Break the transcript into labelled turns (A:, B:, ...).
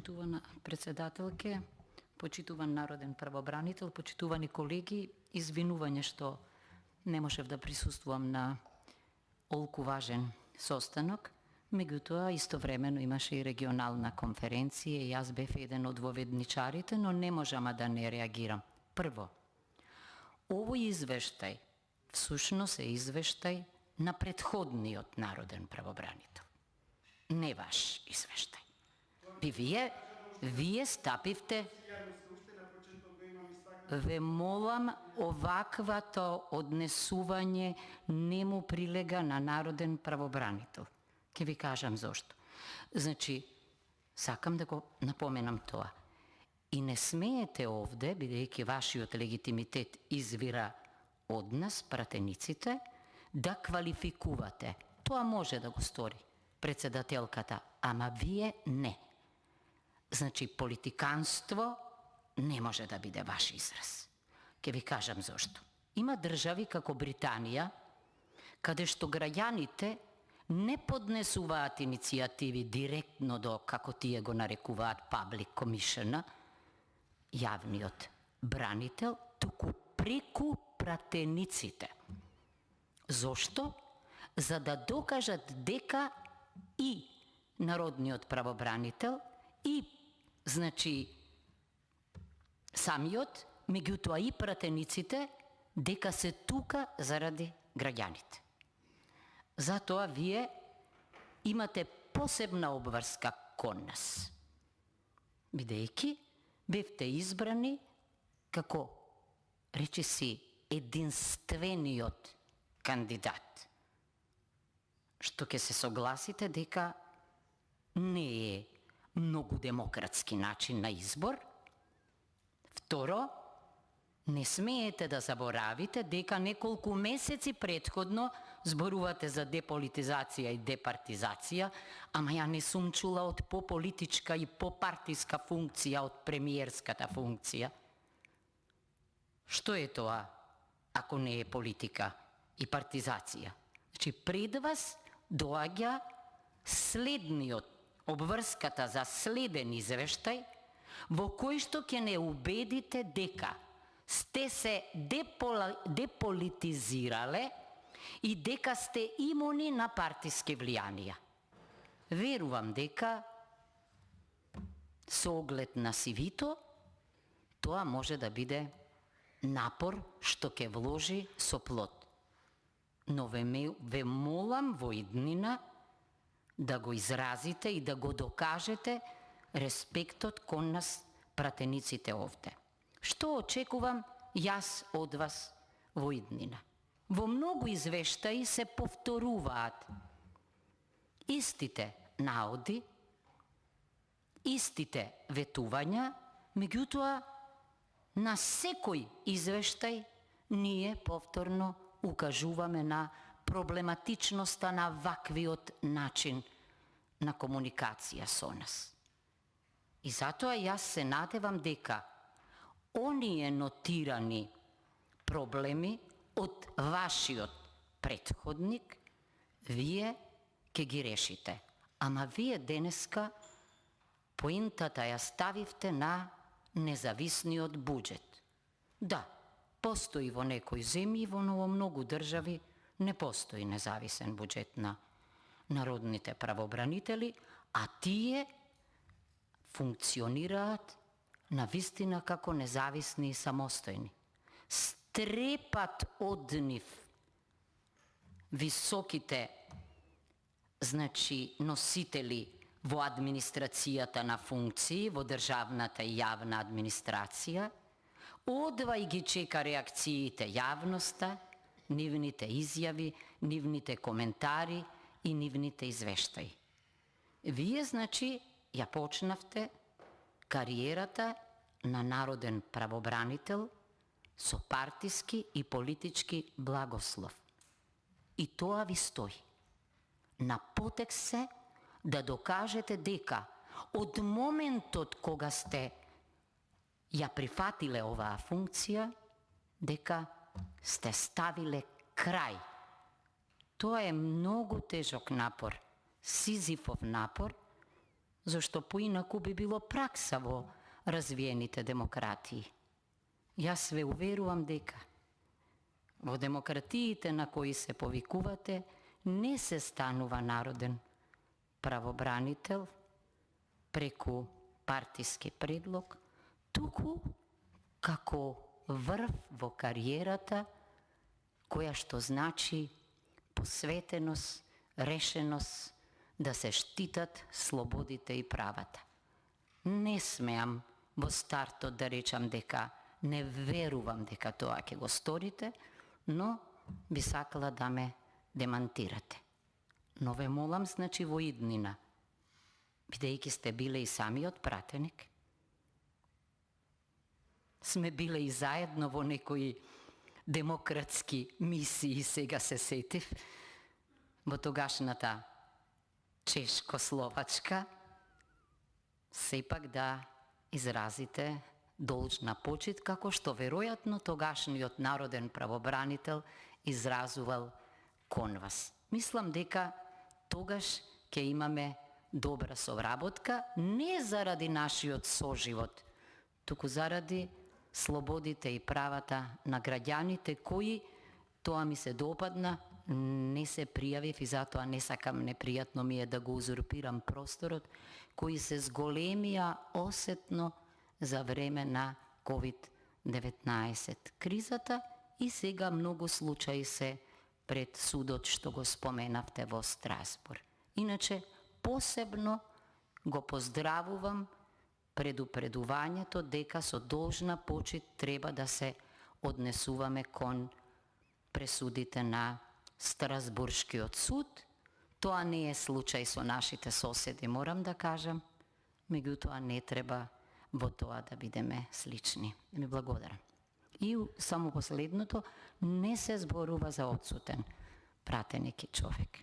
A: почитувана председателке, почитуван народен правобранител, почитувани колеги, извинување што не можев да присуствувам на олку важен состанок, меѓутоа истовремено имаше и регионална конференција и јас бев еден од воведничарите, но не можам да не реагирам. Прво, овој извештај всушност е извештај на претходниот народен правобранител. Не ваш извештај. Вие стапивте. Ве молам, оваквато однесување не му прилега на народен правобранител. Ке ви кажам зошто. Значи, сакам да го напоменам тоа. И не смеете овде, бидејќи вашиот легитимитет извира од нас, пратениците, да квалификувате. Тоа може да го стори председателката, ама вие не. Значи, политиканство не може да биде ваш израз. Ке ви кажам зошто. Има држави како Британија, каде што граѓаните не поднесуваат иницијативи директно до, како тие го нарекуваат, public commission, јавниот бранител, туку преку пратениците. Зошто? За да докажат дека и народниот правобранител, и, значи, самиот, меѓутоа и пратениците, дека се тука заради граѓаните. Затоа вие имате посебна обврска кон нас, бидејќи бевте избрани како, речиси, единствениот кандидат, што ќе се согласите дека не е многу демократски начин на избор. Второ, не смеете да заборавите дека неколку месеци претходно зборувате за деполитизација и департизација, ама ја не сум чула од пополитичка и попартиска функција од премиерската функција. Што е тоа, ако не е политика и партизација? Значи, пред вас доаѓа следниот, обврската за следен извештај, во кој што ќе не убедите дека сте се деполитизирале и дека сте имуни на партиски влијанија. Верувам дека со оглед на CV-то, тоа може да биде напор што ќе вложи со плод. Но ве молам во иднина да го изразите и да го докажете респектот кон нас, пратениците овде. Што очекувам јас од вас во иднина? Во многу извештаи се повторуваат истите наоди, истите ветувања, меѓутоа на секој извештај ние повторно укажуваме на проблематичноста на ваквиот начин на комуникација со нас. И затоа јас се надевам дека оние нотирани проблеми од вашиот претходник, вие ќе ги решите. Ама вие денеска поентата ја ставивте на независниот буџет. Да, постои во некои земји, во многу држави не постои независен буџет на народните правобранители, а тие функционираат на вистина како независни и самостојни. Стрепат од нив високите, значи, носители во администрацијата на функции, во државната и јавна администрација, одвај ги чека реакциите јавноста, нивните изјави, нивните коментари и нивните извештаи. Вие, значи, ја почнавте кариерата на народен правобранител со партиски и политички благослов. И тоа ви стои. На потек се да докажете дека од моментот кога сте ја прифатиле оваа функција, дека сте ставиле крај. Тоа е многу тежок напор, Сизифов напор, зашто поинаку би било пракса во развиените демократии. Јас ве уверувам дека во демократиите на кои се повикувате не се станува народен правобранител преку партиски предлог, туку како врв во кариерата, која што значи посветеност, решеност да се штитат слободите и правата. Не смеам во стартот да речам дека не верувам дека тоа ќе го сторите, но би сакала да ме демантирате. Но ве молам, значи, во иднина, бидејќи сте биле и самиот пратеник, сме биле и заедно во некои демократски мисии, сега се сетив, во тогашната Чешко-Словачка, сепак да изразите должна почит, како што веројатно тогашниот народен правобранител изразувал кон вас. Мислам дека тогаш ќе имаме добра совработка, не заради нашиот соживот, туку заради слободите и правата на граѓаните кои, тоа ми се допадна, не се пријавив и затоа не сакам, непријатно ми е да го узурпирам просторот, кои се зголемија осетно за време на COVID-19 кризата и сега многу случаи се пред судот што го споменавте во Страсбург. Иначе, посебно го поздравувам предупредувањето дека со должна почит треба да се однесуваме кон пресудите на Страсбуршкиот суд. Тоа не е случај со нашите соседи, морам да кажам, меѓутоа не треба во тоа да бидеме слични. Ми благодарам. И само последното, не се зборува за одсутен пратеник и човек.